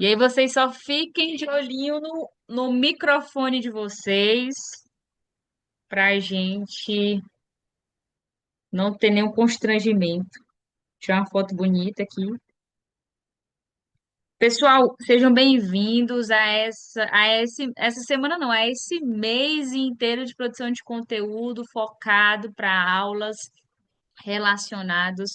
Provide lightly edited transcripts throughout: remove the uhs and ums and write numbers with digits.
E aí vocês só fiquem de olhinho no microfone de vocês pra gente não ter nenhum constrangimento. Tirar uma foto bonita aqui. Pessoal, sejam bem-vindos essa semana não, a esse mês inteiro de produção de conteúdo focado para aulas relacionados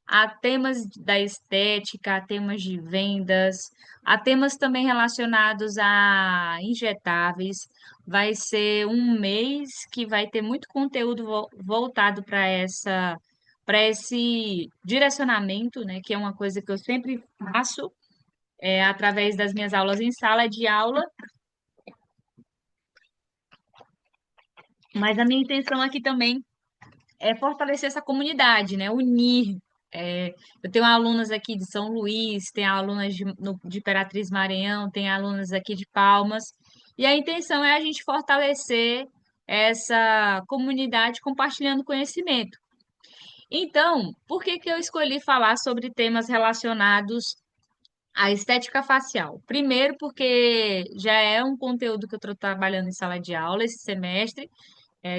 a temas da estética, a temas de vendas, a temas também relacionados a injetáveis. Vai ser um mês que vai ter muito conteúdo voltado para esse direcionamento, né, que é uma coisa que eu sempre faço através das minhas aulas em sala de aula, mas a minha intenção aqui também é fortalecer essa comunidade, né? Unir. Eu tenho alunas aqui de São Luís, tenho alunas de Imperatriz Maranhão, tenho alunas aqui de Palmas, e a intenção é a gente fortalecer essa comunidade compartilhando conhecimento. Então, por que que eu escolhi falar sobre temas relacionados à estética facial? Primeiro, porque já é um conteúdo que eu estou trabalhando em sala de aula esse semestre,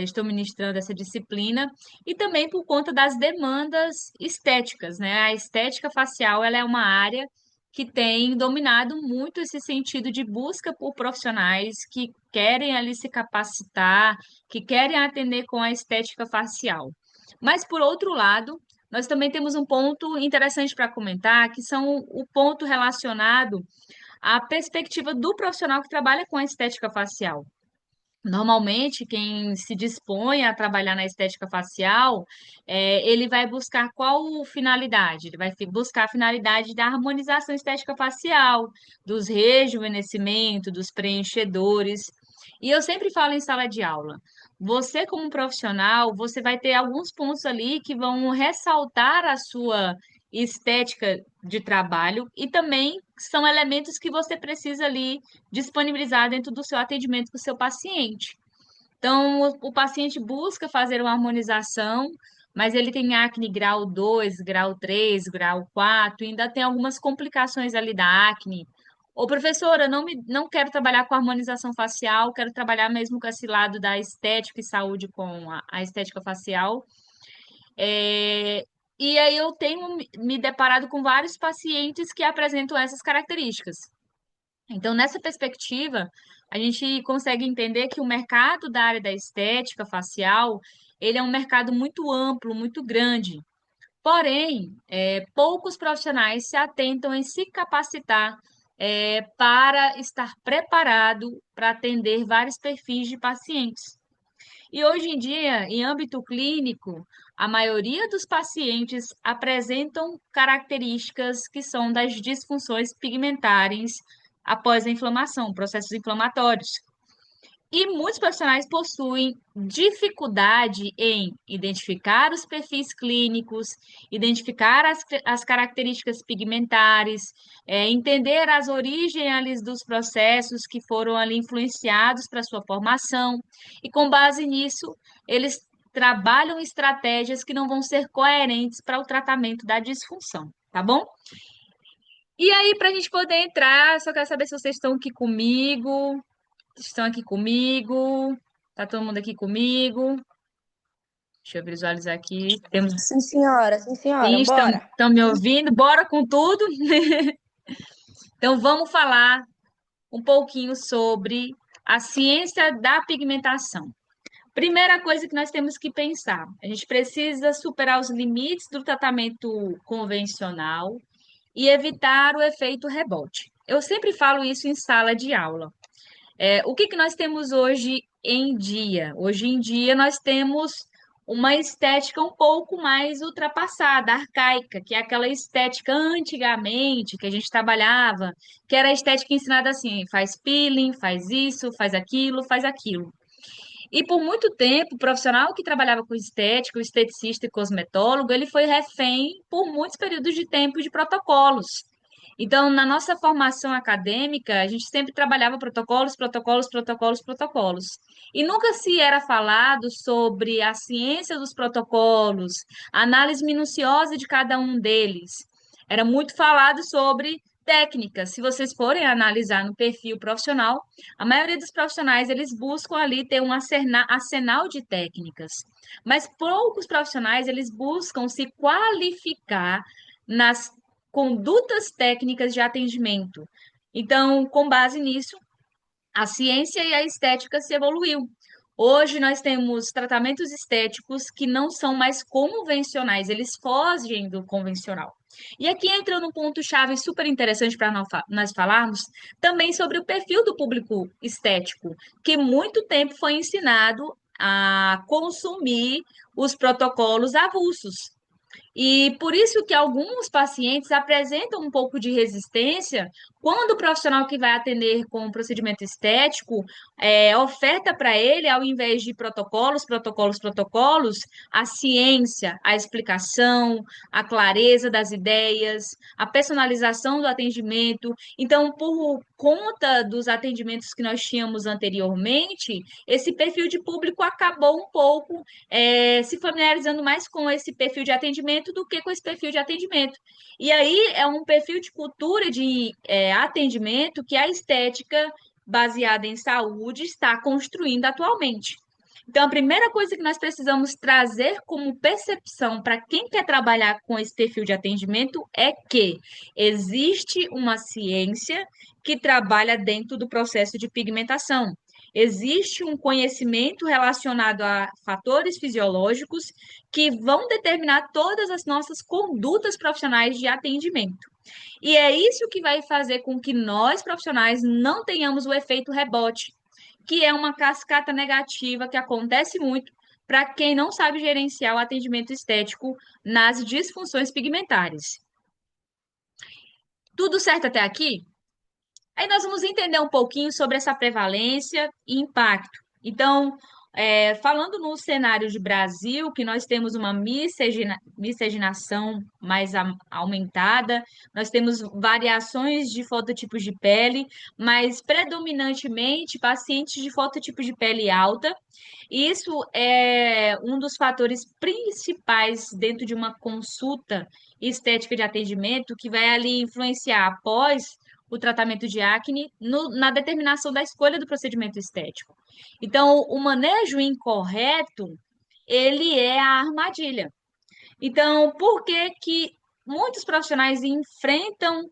estou ministrando essa disciplina, e também por conta das demandas estéticas, né? A estética facial, ela é uma área que tem dominado muito esse sentido de busca por profissionais que querem ali se capacitar, que querem atender com a estética facial. Mas, por outro lado, nós também temos um ponto interessante para comentar, que são o ponto relacionado à perspectiva do profissional que trabalha com a estética facial. Normalmente, quem se dispõe a trabalhar na estética facial, ele vai buscar qual finalidade? Ele vai buscar a finalidade da harmonização estética facial, dos rejuvenescimento, dos preenchedores. E eu sempre falo em sala de aula, você como profissional, você vai ter alguns pontos ali que vão ressaltar a sua estética de trabalho e também são elementos que você precisa ali disponibilizar dentro do seu atendimento com o seu paciente. Então, o paciente busca fazer uma harmonização, mas ele tem acne grau 2, grau 3, grau 4, e ainda tem algumas complicações ali da acne. Ô, professora, não quero trabalhar com harmonização facial, quero trabalhar mesmo com esse lado da estética e saúde com a estética facial. É, e aí eu tenho me deparado com vários pacientes que apresentam essas características. Então, nessa perspectiva, a gente consegue entender que o mercado da área da estética facial, ele é um mercado muito amplo, muito grande. Porém, poucos profissionais se atentam em se capacitar, para estar preparado para atender vários perfis de pacientes. E hoje em dia, em âmbito clínico, a maioria dos pacientes apresentam características que são das disfunções pigmentares após a inflamação, processos inflamatórios. E muitos profissionais possuem dificuldade em identificar os perfis clínicos, identificar as características pigmentares, entender as origens ali dos processos que foram ali influenciados para sua formação, e com base nisso, eles trabalham estratégias que não vão ser coerentes para o tratamento da disfunção, tá bom? E aí, para a gente poder entrar, só quero saber se vocês estão aqui comigo. Estão aqui comigo? Tá todo mundo aqui comigo? Deixa eu visualizar aqui. Temos Sim, senhora, sim, bora. estão me ouvindo? Bora com tudo? Então vamos falar um pouquinho sobre a ciência da pigmentação. Primeira coisa que nós temos que pensar, a gente precisa superar os limites do tratamento convencional e evitar o efeito rebote. Eu sempre falo isso em sala de aula. O que que nós temos hoje em dia? Hoje em dia nós temos uma estética um pouco mais ultrapassada, arcaica, que é aquela estética antigamente que a gente trabalhava, que era a estética ensinada assim, faz peeling, faz isso, faz aquilo, faz aquilo. E por muito tempo, o profissional que trabalhava com estética, o esteticista e cosmetólogo, ele foi refém por muitos períodos de tempo de protocolos. Então, na nossa formação acadêmica, a gente sempre trabalhava protocolos, protocolos, protocolos, protocolos. E nunca se era falado sobre a ciência dos protocolos, a análise minuciosa de cada um deles. Era muito falado sobre técnicas. Se vocês forem analisar no perfil profissional, a maioria dos profissionais eles buscam ali ter um arsenal de técnicas, mas poucos profissionais eles buscam se qualificar nas condutas técnicas de atendimento. Então, com base nisso, a ciência e a estética se evoluiu. Hoje nós temos tratamentos estéticos que não são mais convencionais, eles fogem do convencional. E aqui entra num ponto-chave super interessante para nós falarmos também sobre o perfil do público estético, que muito tempo foi ensinado a consumir os protocolos avulsos. E por isso que alguns pacientes apresentam um pouco de resistência quando o profissional que vai atender com o procedimento estético oferta para ele, ao invés de protocolos, a ciência, a explicação, a clareza das ideias, a personalização do atendimento. Então, por conta dos atendimentos que nós tínhamos anteriormente, esse perfil de público acabou um pouco se familiarizando mais com esse perfil de atendimento do que com esse perfil de atendimento. E aí é um perfil de cultura de atendimento que a estética baseada em saúde está construindo atualmente. Então, a primeira coisa que nós precisamos trazer como percepção para quem quer trabalhar com esse perfil de atendimento é que existe uma ciência que trabalha dentro do processo de pigmentação. Existe um conhecimento relacionado a fatores fisiológicos que vão determinar todas as nossas condutas profissionais de atendimento. E é isso que vai fazer com que nós, profissionais, não tenhamos o efeito rebote, que é uma cascata negativa que acontece muito para quem não sabe gerenciar o atendimento estético nas disfunções pigmentares. Tudo certo até aqui? Aí nós vamos entender um pouquinho sobre essa prevalência e impacto. Então, falando no cenário de Brasil, que nós temos uma miscigenação mais aumentada, nós temos variações de fototipos de pele, mas predominantemente pacientes de fototipo de pele alta. Isso é um dos fatores principais dentro de uma consulta estética de atendimento que vai ali influenciar após o tratamento de acne na determinação da escolha do procedimento estético. Então, o manejo incorreto, ele é a armadilha. Então, por que que muitos profissionais enfrentam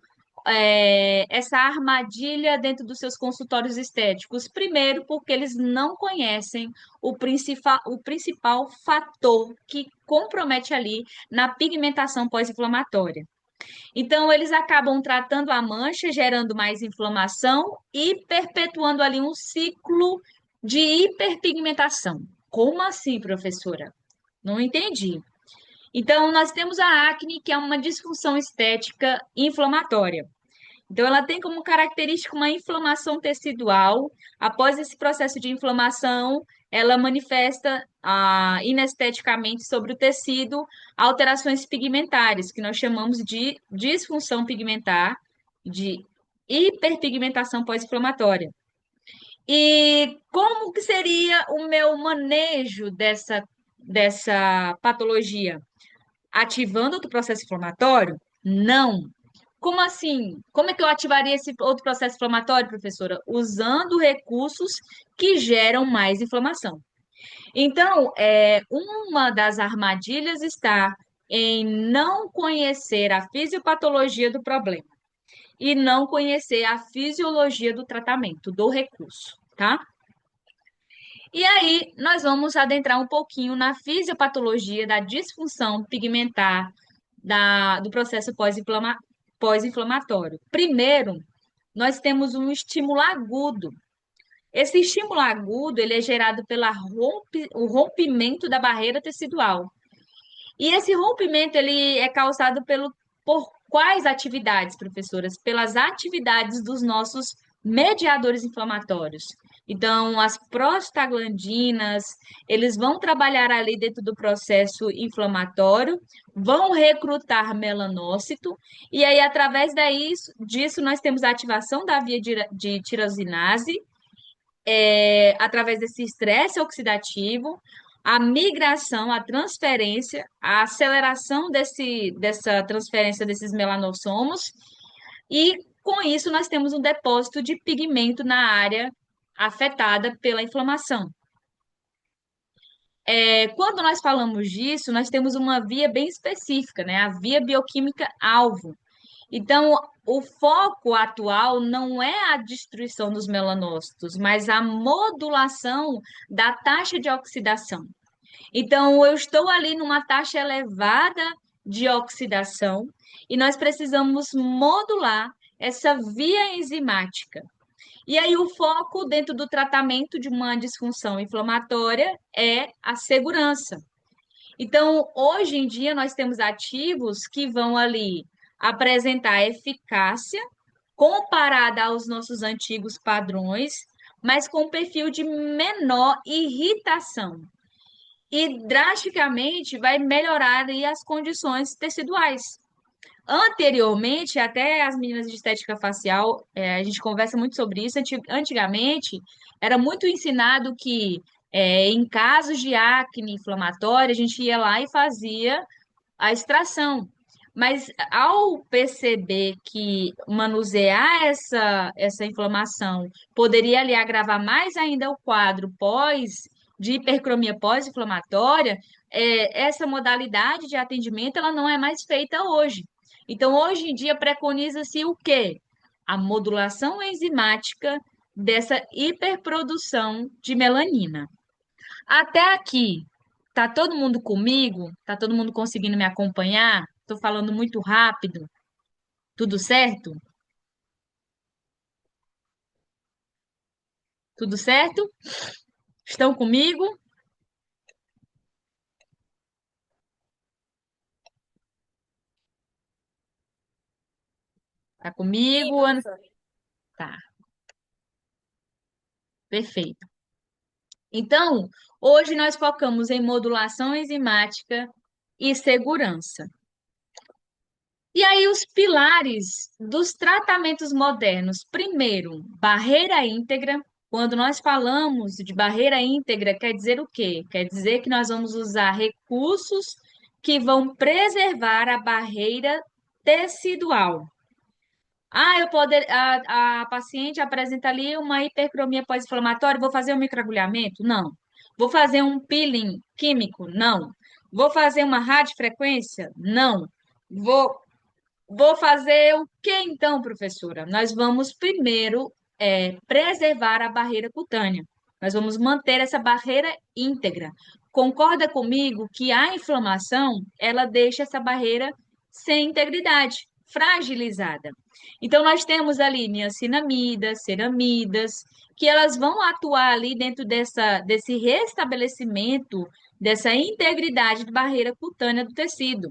essa armadilha dentro dos seus consultórios estéticos? Primeiro, porque eles não conhecem o principal fator que compromete ali na pigmentação pós-inflamatória. Então, eles acabam tratando a mancha, gerando mais inflamação e perpetuando ali um ciclo de hiperpigmentação. Como assim, professora? Não entendi. Então, nós temos a acne, que é uma disfunção estética inflamatória. Então, ela tem como característica uma inflamação tecidual. Após esse processo de inflamação, ela manifesta inesteticamente sobre o tecido alterações pigmentares, que nós chamamos de disfunção pigmentar, de hiperpigmentação pós-inflamatória. E como que seria o meu manejo dessa patologia? Ativando outro processo inflamatório? Não. Como assim? Como é que eu ativaria esse outro processo inflamatório, professora? Usando recursos que geram mais inflamação. Então, uma das armadilhas está em não conhecer a fisiopatologia do problema e não conhecer a fisiologia do tratamento, do recurso, tá? E aí, nós vamos adentrar um pouquinho na fisiopatologia da disfunção pigmentar do processo pós-inflamatório. Primeiro, nós temos um estímulo agudo. Esse estímulo agudo, ele é gerado pelo rompimento da barreira tecidual. E esse rompimento, ele é causado por quais atividades, professoras? Pelas atividades dos nossos mediadores inflamatórios. Então, as prostaglandinas, eles vão trabalhar ali dentro do processo inflamatório, vão recrutar melanócito, e aí, através disso, nós temos a ativação da via de tirosinase, através desse estresse oxidativo, a migração, a transferência, a aceleração dessa transferência desses melanossomos, E com isso nós temos um depósito de pigmento na área afetada pela inflamação. Quando nós falamos disso, nós temos uma via bem específica, né? A via bioquímica alvo. Então, o foco atual não é a destruição dos melanócitos, mas a modulação da taxa de oxidação. Então, eu estou ali numa taxa elevada de oxidação e nós precisamos modular essa via enzimática. E aí, o foco dentro do tratamento de uma disfunção inflamatória é a segurança. Então, hoje em dia, nós temos ativos que vão ali apresentar eficácia comparada aos nossos antigos padrões, mas com um perfil de menor irritação. E drasticamente vai melhorar aí as condições teciduais. Anteriormente, até as meninas de estética facial, a gente conversa muito sobre isso. Antigamente, era muito ensinado que em casos de acne inflamatória, a gente ia lá e fazia a extração. Mas ao perceber que manusear essa inflamação poderia ali agravar mais ainda o quadro de hipercromia pós-inflamatória, essa modalidade de atendimento ela não é mais feita hoje. Então, hoje em dia, preconiza-se o quê? A modulação enzimática dessa hiperprodução de melanina. Até aqui, tá todo mundo comigo? Tá todo mundo conseguindo me acompanhar? Tô falando muito rápido. Tudo certo? Tudo certo? Estão comigo? Tá Sim, comigo? professor. Tá, perfeito. Então, hoje nós focamos em modulação enzimática e segurança. E aí, os pilares dos tratamentos modernos. Primeiro, barreira íntegra. Quando nós falamos de barreira íntegra, quer dizer o quê? Quer dizer que nós vamos usar recursos que vão preservar a barreira tecidual. A paciente apresenta ali uma hipercromia pós-inflamatória, vou fazer um microagulhamento? Não. Vou fazer um peeling químico? Não. Vou fazer uma radiofrequência? Não. Vou Vou fazer o que então, professora? Nós vamos primeiro preservar a barreira cutânea. Nós vamos manter essa barreira íntegra. Concorda comigo que a inflamação, ela deixa essa barreira sem integridade, fragilizada. Então, nós temos ali niacinamidas, ceramidas, que elas vão atuar ali dentro desse restabelecimento, dessa integridade de barreira cutânea do tecido.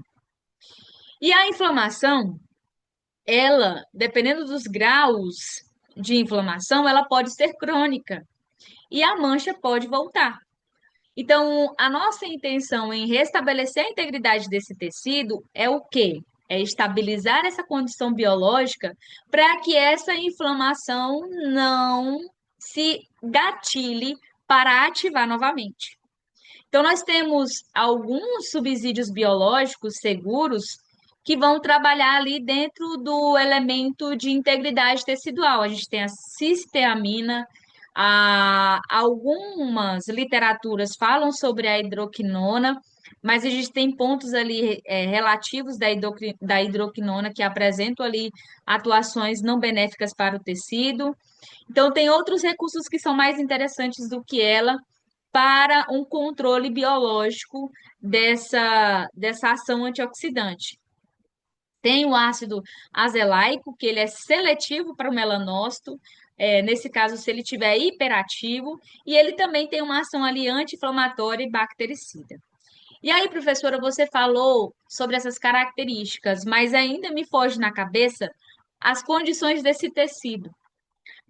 E a inflamação, ela, dependendo dos graus de inflamação, ela pode ser crônica e a mancha pode voltar. Então, a nossa intenção em restabelecer a integridade desse tecido é o quê? É estabilizar essa condição biológica para que essa inflamação não se gatilhe para ativar novamente. Então, nós temos alguns subsídios biológicos seguros que vão trabalhar ali dentro do elemento de integridade tecidual. A gente tem a cisteamina, algumas literaturas falam sobre a hidroquinona, mas a gente tem pontos ali relativos da hidroquinona que apresentam ali atuações não benéficas para o tecido. Então, tem outros recursos que são mais interessantes do que ela para um controle biológico dessa ação antioxidante. Tem o ácido azelaico, que ele é seletivo para o melanócito, nesse caso, se ele tiver hiperativo, e ele também tem uma ação ali anti-inflamatória e bactericida. E aí, professora, você falou sobre essas características, mas ainda me foge na cabeça as condições desse tecido.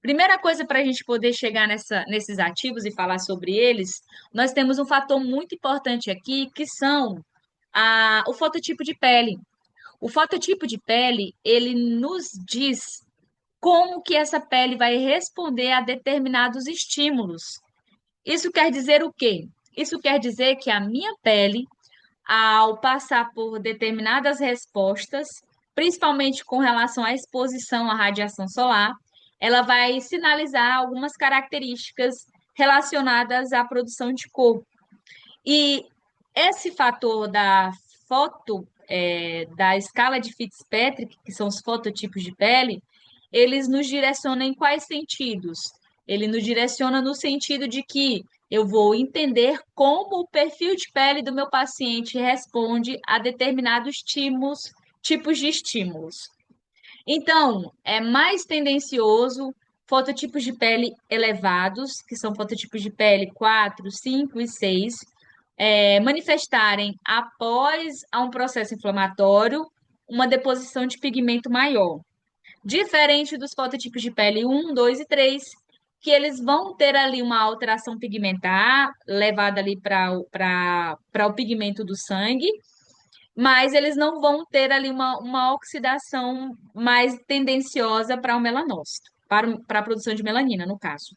Primeira coisa para a gente poder chegar nesses ativos e falar sobre eles, nós temos um fator muito importante aqui, que são o fototipo de pele. O fototipo de pele, ele nos diz como que essa pele vai responder a determinados estímulos. Isso quer dizer o quê? Isso quer dizer que a minha pele, ao passar por determinadas respostas, principalmente com relação à exposição à radiação solar, ela vai sinalizar algumas características relacionadas à produção de cor. E esse fator da foto, da escala de Fitzpatrick, que são os fototipos de pele, eles nos direcionam em quais sentidos? Ele nos direciona no sentido de que eu vou entender como o perfil de pele do meu paciente responde a determinados tipos de estímulos. Então, é mais tendencioso fototipos de pele elevados, que são fototipos de pele 4, 5 e 6, manifestarem após a um processo inflamatório uma deposição de pigmento maior. Diferente dos fototipos de pele 1, 2 e 3, que eles vão ter ali uma alteração pigmentar, levada ali para o pigmento do sangue, mas eles não vão ter ali uma oxidação mais tendenciosa para o melanócito, para a produção de melanina, no caso.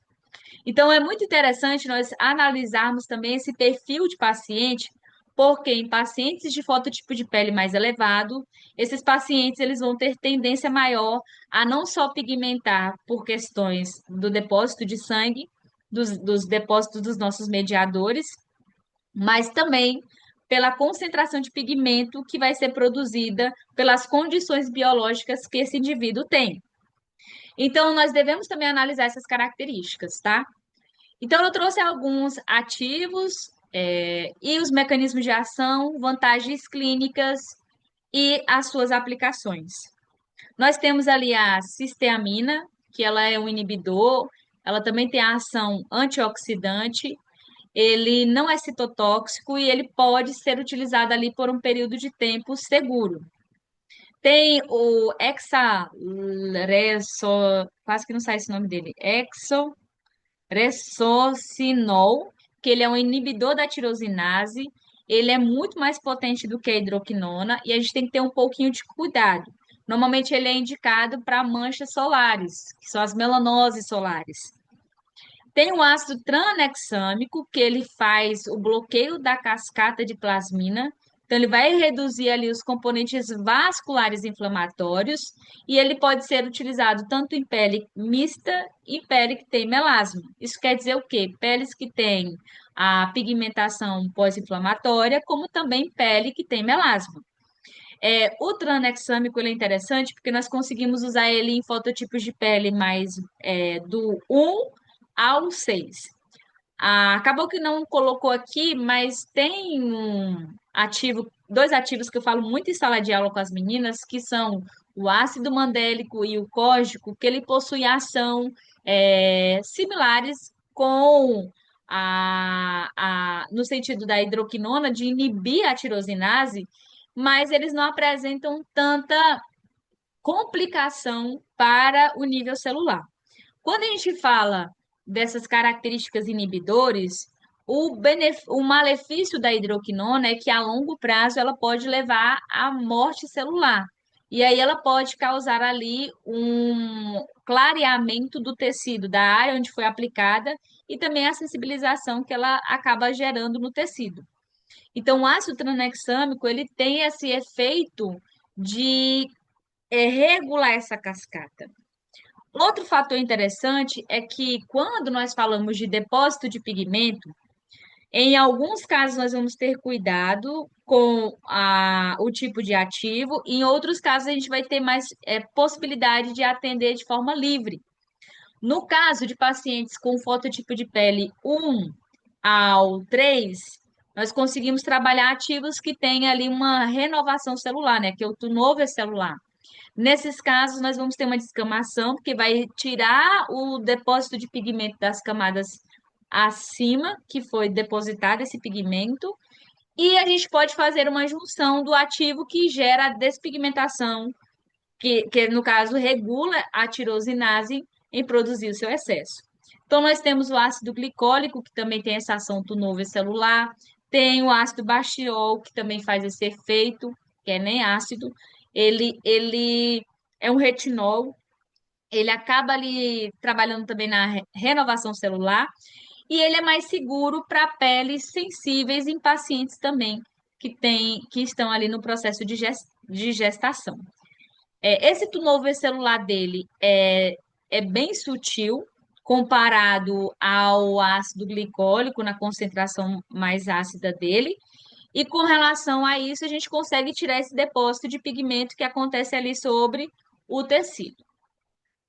Então, é muito interessante nós analisarmos também esse perfil de paciente, porque em pacientes de fototipo de pele mais elevado, esses pacientes eles vão ter tendência maior a não só pigmentar por questões do depósito de sangue, dos depósitos dos nossos mediadores, mas também pela concentração de pigmento que vai ser produzida pelas condições biológicas que esse indivíduo tem. Então, nós devemos também analisar essas características, tá? Então, eu trouxe alguns ativos, e os mecanismos de ação, vantagens clínicas e as suas aplicações. Nós temos ali a cisteamina, que ela é um inibidor, ela também tem a ação antioxidante, ele não é citotóxico e ele pode ser utilizado ali por um período de tempo seguro. Tem o quase que não sai esse nome dele, ressocinol, que ele é um inibidor da tirosinase, ele é muito mais potente do que a hidroquinona e a gente tem que ter um pouquinho de cuidado. Normalmente ele é indicado para manchas solares, que são as melanoses solares. Tem o ácido tranexâmico, que ele faz o bloqueio da cascata de plasmina. Então, ele vai reduzir ali os componentes vasculares inflamatórios e ele pode ser utilizado tanto em pele mista e pele que tem melasma. Isso quer dizer o quê? Peles que têm a pigmentação pós-inflamatória, como também pele que tem melasma. O tranexâmico ele é interessante porque nós conseguimos usar ele em fototipos de pele mais do 1 ao 6. Acabou que não colocou aqui, mas tem dois ativos que eu falo muito em sala de aula com as meninas, que são o ácido mandélico e o cógico, que ele possui ação similares com no sentido da hidroquinona, de inibir a tirosinase, mas eles não apresentam tanta complicação para o nível celular. Quando a gente fala dessas características inibidores, o malefício da hidroquinona é que a longo prazo ela pode levar à morte celular. E aí ela pode causar ali um clareamento do tecido, da área onde foi aplicada, e também a sensibilização que ela acaba gerando no tecido. Então, o ácido tranexâmico, ele tem esse efeito de regular essa cascata. Outro fator interessante é que quando nós falamos de depósito de pigmento, em alguns casos nós vamos ter cuidado com o tipo de ativo, e em outros casos a gente vai ter mais possibilidade de atender de forma livre. No caso de pacientes com fototipo de pele 1 ao 3, nós conseguimos trabalhar ativos que têm ali uma renovação celular, né? Que é o turnover celular. Nesses casos, nós vamos ter uma descamação, porque vai tirar o depósito de pigmento das camadas acima, que foi depositado esse pigmento, e a gente pode fazer uma junção do ativo que gera a despigmentação, que no caso regula a tirosinase em produzir o seu excesso. Então, nós temos o ácido glicólico, que também tem essa ação turnover celular, tem o ácido bastiol, que também faz esse efeito, que é nem ácido, ele é um retinol, ele acaba ali trabalhando também na renovação celular, e ele é mais seguro para peles sensíveis em pacientes também que estão ali no processo de gestação. Esse turnover celular dele é bem sutil comparado ao ácido glicólico na concentração mais ácida dele. E com relação a isso, a gente consegue tirar esse depósito de pigmento que acontece ali sobre o tecido.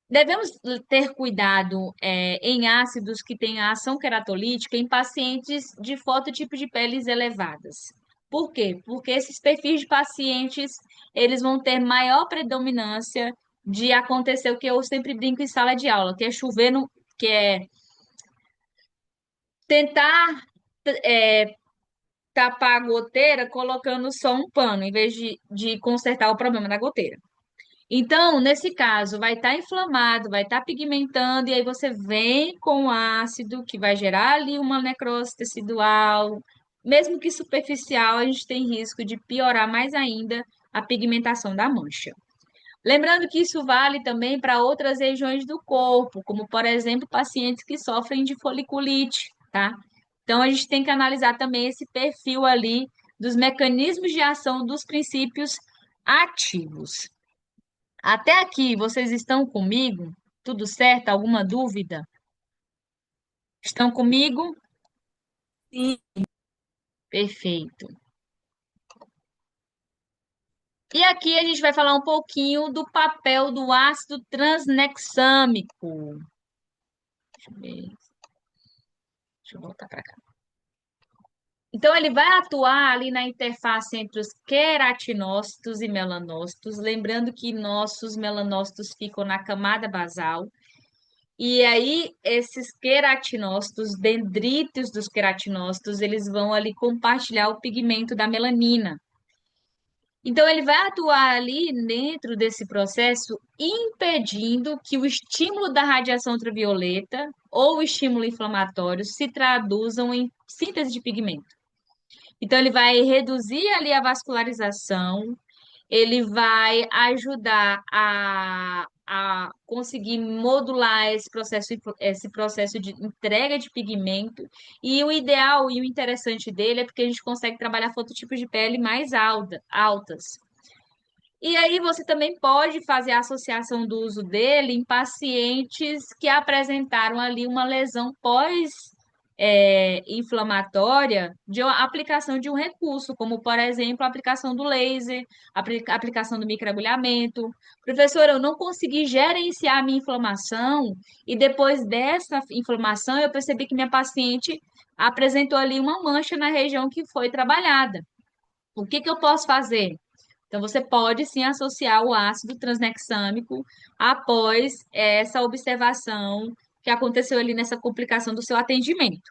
Devemos ter cuidado, em ácidos que têm ação queratolítica em pacientes de fototipo de peles elevadas. Por quê? Porque esses perfis de pacientes, eles vão ter maior predominância de acontecer o que eu sempre brinco em sala de aula, que é chover no, que é tentar tapar a goteira colocando só um pano, em vez de consertar o problema da goteira. Então, nesse caso, vai estar inflamado, vai estar pigmentando, e aí você vem com o ácido, que vai gerar ali uma necrose tecidual. Mesmo que superficial, a gente tem risco de piorar mais ainda a pigmentação da mancha. Lembrando que isso vale também para outras regiões do corpo, como, por exemplo, pacientes que sofrem de foliculite, tá? Então, a gente tem que analisar também esse perfil ali dos mecanismos de ação dos princípios ativos. Até aqui, vocês estão comigo? Tudo certo? Alguma dúvida? Estão comigo? Sim, Perfeito. E aqui a gente vai falar um pouquinho do papel do ácido transnexâmico. Deixa eu ver, deixa eu voltar para cá. Então, ele vai atuar ali na interface entre os queratinócitos e melanócitos, lembrando que nossos melanócitos ficam na camada basal. E aí, esses queratinócitos, dendritos dos queratinócitos, eles vão ali compartilhar o pigmento da melanina. Então, ele vai atuar ali dentro desse processo, impedindo que o estímulo da radiação ultravioleta ou o estímulo inflamatório se traduzam em síntese de pigmento. Então, ele vai reduzir ali a vascularização, ele vai ajudar a conseguir modular esse processo de entrega de pigmento. E o ideal e o interessante dele é porque a gente consegue trabalhar fototipos de pele mais altas. E aí você também pode fazer a associação do uso dele em pacientes que apresentaram ali uma lesão pós inflamatória de uma aplicação de um recurso, como por exemplo a aplicação do laser, a aplicação do microagulhamento. Professora, eu não consegui gerenciar a minha inflamação e depois dessa inflamação eu percebi que minha paciente apresentou ali uma mancha na região que foi trabalhada. O que que eu posso fazer? Então, você pode sim associar o ácido transnexâmico após essa observação que aconteceu ali nessa complicação do seu atendimento.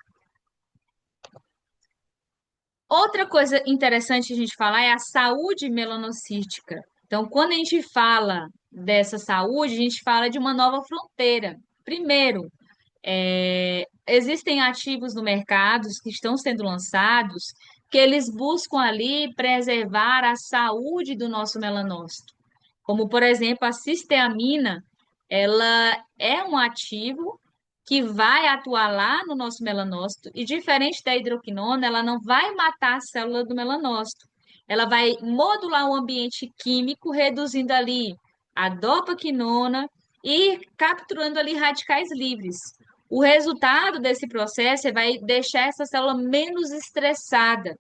Outra coisa interessante a gente falar é a saúde melanocística. Então, quando a gente fala dessa saúde, a gente fala de uma nova fronteira. Primeiro, existem ativos no mercado que estão sendo lançados que eles buscam ali preservar a saúde do nosso melanócito. Como, por exemplo, a cisteamina, ela é um ativo que vai atuar lá no nosso melanócito e, diferente da hidroquinona, ela não vai matar a célula do melanócito. Ela vai modular o ambiente químico, reduzindo ali a dopaquinona e capturando ali radicais livres. O resultado desse processo vai deixar essa célula menos estressada.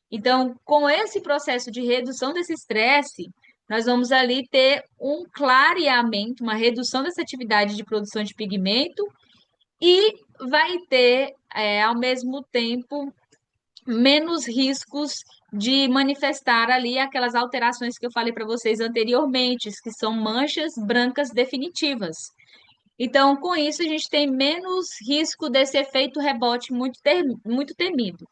Então, com esse processo de redução desse estresse, nós vamos ali ter um clareamento, uma redução dessa atividade de produção de pigmento e vai ter, ao mesmo tempo, menos riscos de manifestar ali aquelas alterações que eu falei para vocês anteriormente, que são manchas brancas definitivas. Então, com isso, a gente tem menos risco desse efeito rebote muito temido.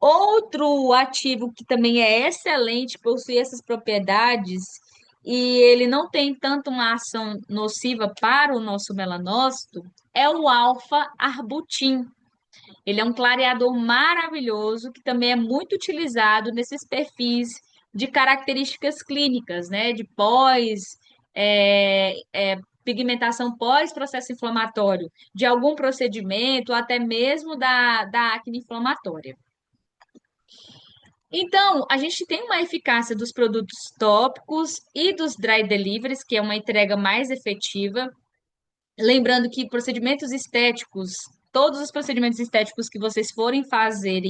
Outro ativo que também é excelente, possui essas propriedades, e ele não tem tanto uma ação nociva para o nosso melanócito, é o alfa-arbutin. Ele é um clareador maravilhoso que também é muito utilizado nesses perfis de características clínicas, né? De pigmentação pós-processo inflamatório, de algum procedimento, ou até mesmo da acne inflamatória. Então, a gente tem uma eficácia dos produtos tópicos e dos dry deliveries, que é uma entrega mais efetiva. Lembrando que procedimentos estéticos, todos os procedimentos estéticos que vocês forem fazer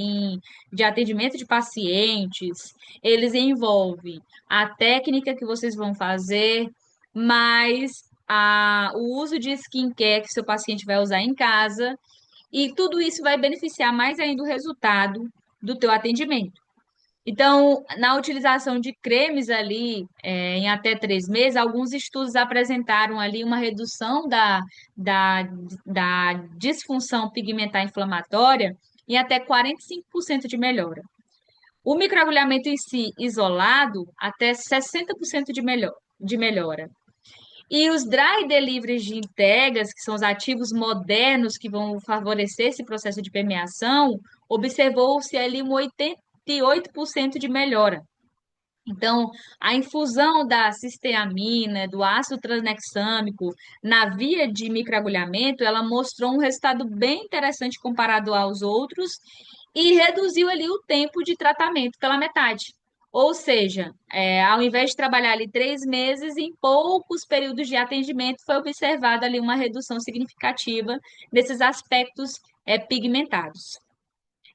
de atendimento de pacientes, eles envolvem a técnica que vocês vão fazer, mais o uso de skincare que seu paciente vai usar em casa, e tudo isso vai beneficiar mais ainda o resultado do teu atendimento. Então, na utilização de cremes ali, em até 3 meses, alguns estudos apresentaram ali uma redução da, da disfunção pigmentar inflamatória em até 45% de melhora. O microagulhamento em si, isolado, até 60% de melhora. E os dry deliveries de entregas, que são os ativos modernos que vão favorecer esse processo de permeação, observou-se ali um 88% de melhora. Então, a infusão da cisteamina, do ácido tranexâmico na via de microagulhamento, ela mostrou um resultado bem interessante comparado aos outros e reduziu ali o tempo de tratamento pela metade. Ou seja, ao invés de trabalhar ali 3 meses, em poucos períodos de atendimento foi observada ali uma redução significativa desses aspectos pigmentados.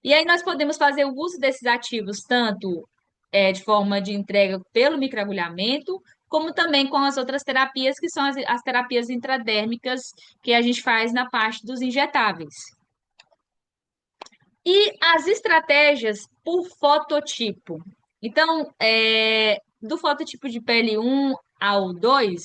E aí nós podemos fazer o uso desses ativos tanto de forma de entrega pelo microagulhamento, como também com as outras terapias, que são as terapias intradérmicas que a gente faz na parte dos injetáveis. E as estratégias por fototipo. Então, do fototipo de pele 1 ao 2,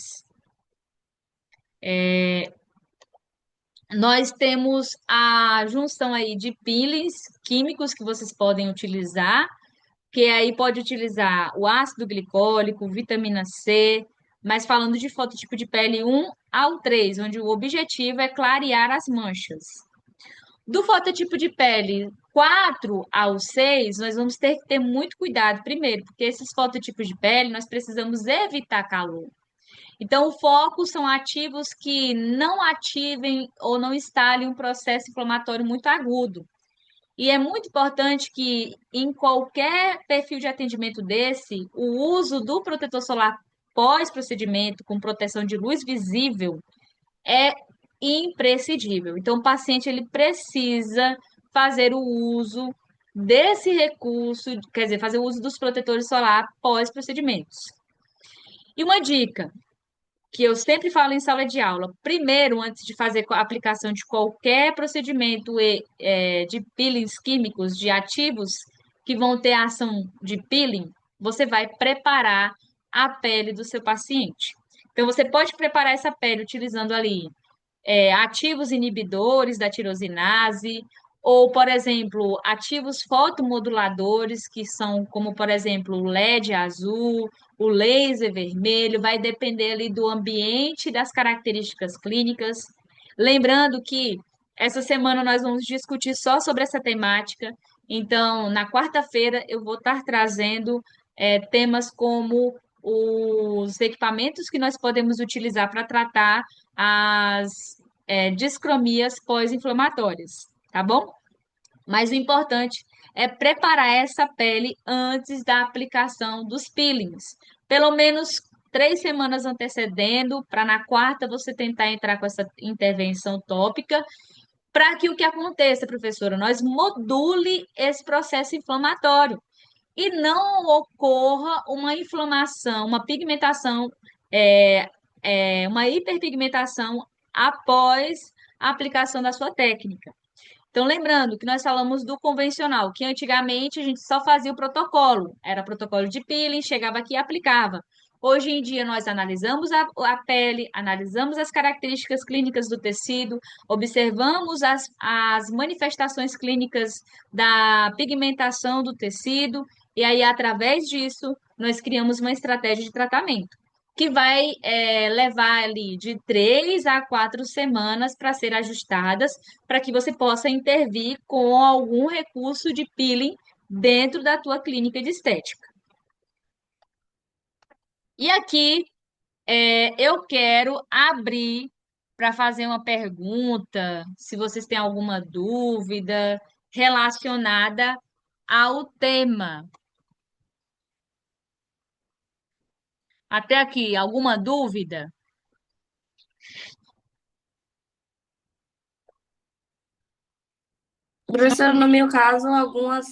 nós temos a junção aí de peelings químicos que vocês podem utilizar, que aí pode utilizar o ácido glicólico, vitamina C, mas falando de fototipo de pele 1 ao 3, onde o objetivo é clarear as manchas. Do fototipo de pele 4 ao 6, nós vamos ter que ter muito cuidado, primeiro, porque esses fototipos de pele nós precisamos evitar calor. Então, o foco são ativos que não ativem ou não instalem um processo inflamatório muito agudo. E é muito importante que em qualquer perfil de atendimento desse, o uso do protetor solar pós-procedimento com proteção de luz visível é imprescindível. Então, o paciente ele precisa fazer o uso desse recurso, quer dizer, fazer o uso dos protetores solar pós-procedimentos. E uma dica que eu sempre falo em sala de aula, primeiro, antes de fazer a aplicação de qualquer procedimento de peelings químicos, de ativos que vão ter ação de peeling, você vai preparar a pele do seu paciente. Então, você pode preparar essa pele utilizando ali ativos inibidores da tirosinase, ou, por exemplo, ativos fotomoduladores, que são como, por exemplo, o LED azul, o laser vermelho, vai depender ali do ambiente e das características clínicas. Lembrando que essa semana nós vamos discutir só sobre essa temática. Então, na quarta-feira, eu vou estar trazendo temas como os equipamentos que nós podemos utilizar para tratar as discromias pós-inflamatórias, tá bom? Mas o importante é preparar essa pele antes da aplicação dos peelings. Pelo menos 3 semanas antecedendo, para na quarta você tentar entrar com essa intervenção tópica, para que o que aconteça, professora, nós module esse processo inflamatório e não ocorra uma inflamação, uma pigmentação, é, uma hiperpigmentação após a aplicação da sua técnica. Então, lembrando que nós falamos do convencional, que antigamente a gente só fazia o protocolo, era protocolo de peeling, chegava aqui e aplicava. Hoje em dia, nós analisamos a pele, analisamos as características clínicas do tecido, observamos as manifestações clínicas da pigmentação do tecido, e aí, através disso, nós criamos uma estratégia de tratamento que vai levar ali de 3 a 4 semanas para ser ajustadas, para que você possa intervir com algum recurso de peeling dentro da tua clínica de estética. E aqui eu quero abrir para fazer uma pergunta, se vocês têm alguma dúvida relacionada ao tema. Até aqui, alguma dúvida? Professor, no meu caso, algumas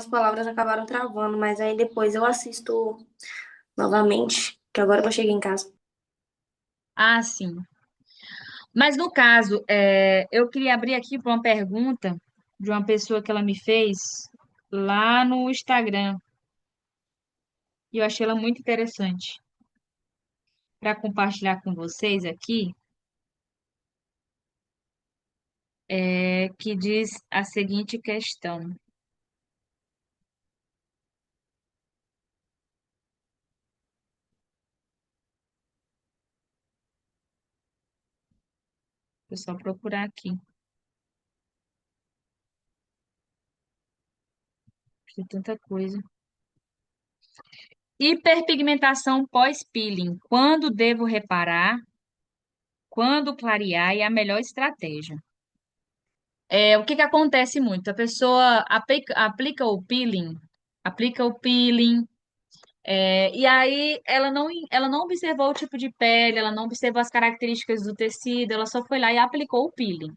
palavras acabaram travando, mas aí depois eu assisto novamente, que agora que eu cheguei em casa. Ah, sim. Mas no caso, eu queria abrir aqui para uma pergunta de uma pessoa que ela me fez lá no Instagram. E eu achei ela muito interessante para compartilhar com vocês aqui, que diz a seguinte questão. Vou só procurar aqui. Tem tanta coisa. Hiperpigmentação pós-peeling. Quando devo reparar? Quando clarear? E a melhor estratégia? O que que acontece muito? A pessoa aplica o peeling, e aí ela não observou o tipo de pele, ela não observou as características do tecido, ela só foi lá e aplicou o peeling.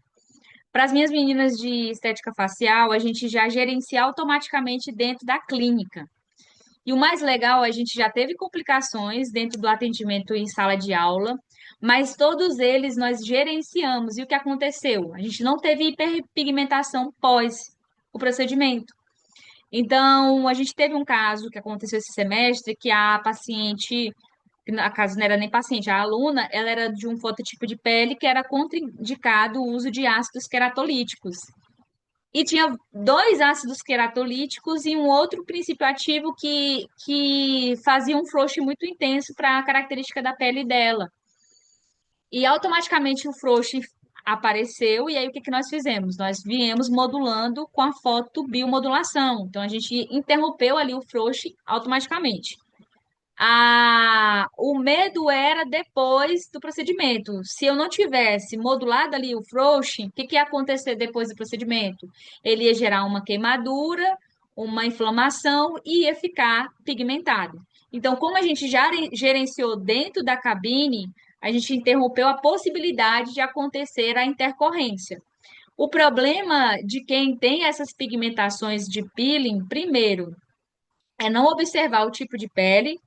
Para as minhas meninas de estética facial, a gente já gerencia automaticamente dentro da clínica. E o mais legal, a gente já teve complicações dentro do atendimento em sala de aula, mas todos eles nós gerenciamos. E o que aconteceu? A gente não teve hiperpigmentação pós o procedimento. Então, a gente teve um caso que aconteceu esse semestre que a paciente, que no caso não era nem paciente, a aluna, ela era de um fototipo de pele que era contraindicado o uso de ácidos queratolíticos. E tinha dois ácidos queratolíticos e um outro princípio ativo que fazia um flush muito intenso para a característica da pele dela. E automaticamente o flush apareceu, e aí o que que nós fizemos? Nós viemos modulando com a fotobiomodulação. Então a gente interrompeu ali o flush automaticamente. O medo era depois do procedimento. Se eu não tivesse modulado ali o frouxing, o que que ia acontecer depois do procedimento? Ele ia gerar uma queimadura, uma inflamação e ia ficar pigmentado. Então, como a gente já gerenciou dentro da cabine, a gente interrompeu a possibilidade de acontecer a intercorrência. O problema de quem tem essas pigmentações de peeling, primeiro, é não observar o tipo de pele.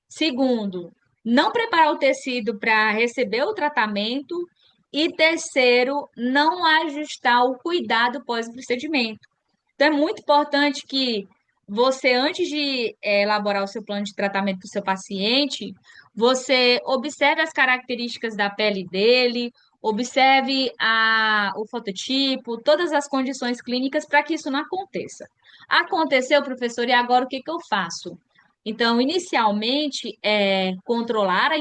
Segundo, não preparar o tecido para receber o tratamento. E terceiro, não ajustar o cuidado pós-procedimento. Então, é muito importante que você, antes de elaborar o seu plano de tratamento para o seu paciente, você observe as características da pele dele, observe o fototipo, todas as condições clínicas para que isso não aconteça. Aconteceu, professor, e agora o que que eu faço? Então, inicialmente, controlar a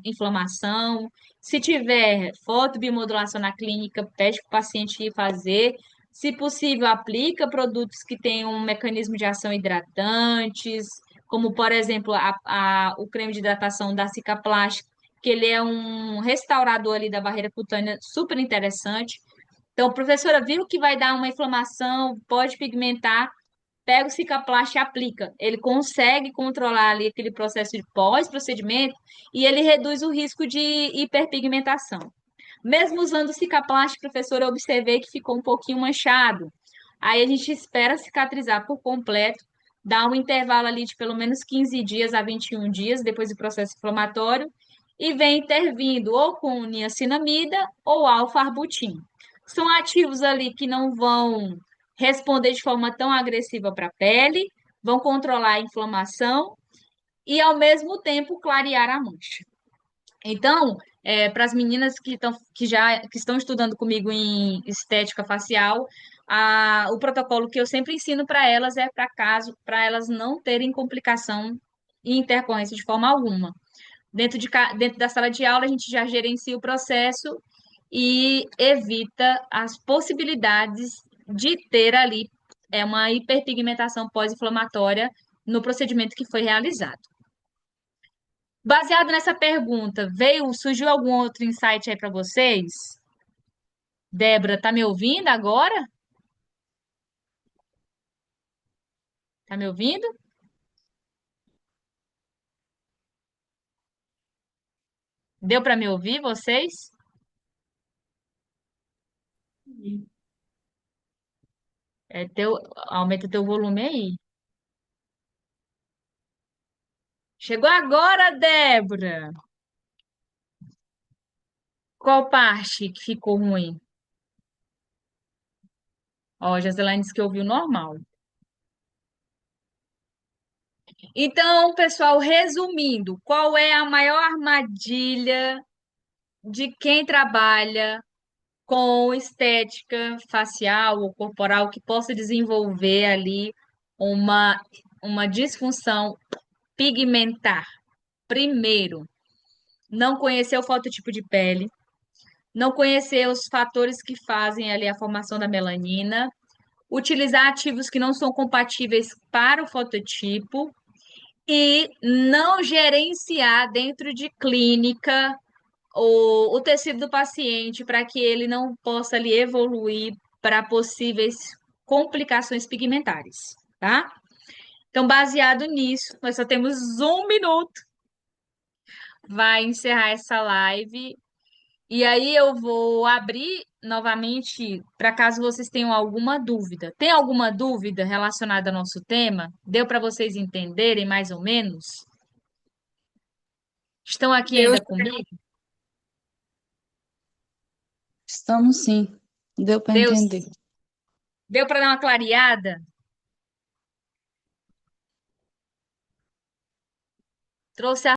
inflamação. Se tiver fotobiomodulação na clínica, pede para o paciente ir fazer. Se possível, aplica produtos que tenham um mecanismo de ação hidratantes, como, por exemplo, o creme de hidratação da Cicaplast, que ele é um restaurador ali da barreira cutânea super interessante. Então, professora, viu que vai dar uma inflamação, pode pigmentar, pega o Cicaplast e aplica. Ele consegue controlar ali aquele processo de pós-procedimento e ele reduz o risco de hiperpigmentação. Mesmo usando o Cicaplast, professor, eu observei que ficou um pouquinho manchado. Aí a gente espera cicatrizar por completo, dá um intervalo ali de pelo menos 15 dias a 21 dias depois do processo inflamatório e vem intervindo ou com niacinamida ou alfa-arbutin. São ativos ali que não vão responder de forma tão agressiva para a pele, vão controlar a inflamação e, ao mesmo tempo, clarear a mancha. Então, para as meninas que estão estudando comigo em estética facial, o protocolo que eu sempre ensino para elas é para elas não terem complicação e intercorrência de forma alguma. Dentro da sala de aula, a gente já gerencia o processo e evita as possibilidades de ter ali uma hiperpigmentação pós-inflamatória no procedimento que foi realizado. Baseado nessa pergunta, surgiu algum outro insight aí para vocês? Débora, tá me ouvindo agora? Tá me ouvindo? Deu para me ouvir, vocês? Aumenta teu volume aí. Chegou agora, Débora. Qual parte que ficou ruim? Ó, a Jazelane disse que ouviu normal. Então, pessoal, resumindo, qual é a maior armadilha de quem trabalha com estética facial ou corporal que possa desenvolver ali uma, uma disfunção pigmentar? Primeiro, não conhecer o fototipo de pele, não conhecer os fatores que fazem ali a formação da melanina, utilizar ativos que não são compatíveis para o fototipo e não gerenciar dentro de clínica o tecido do paciente para que ele não possa ali evoluir para possíveis complicações pigmentares, tá? Então, baseado nisso, nós só temos 1 minuto, vai encerrar essa live. E aí eu vou abrir novamente para caso vocês tenham alguma dúvida. Tem alguma dúvida relacionada ao nosso tema? Deu para vocês entenderem mais ou menos? Estão aqui Deus, ainda comigo? Estamos sim, deu para Deus, entender. deu para dar uma clareada? Trouxe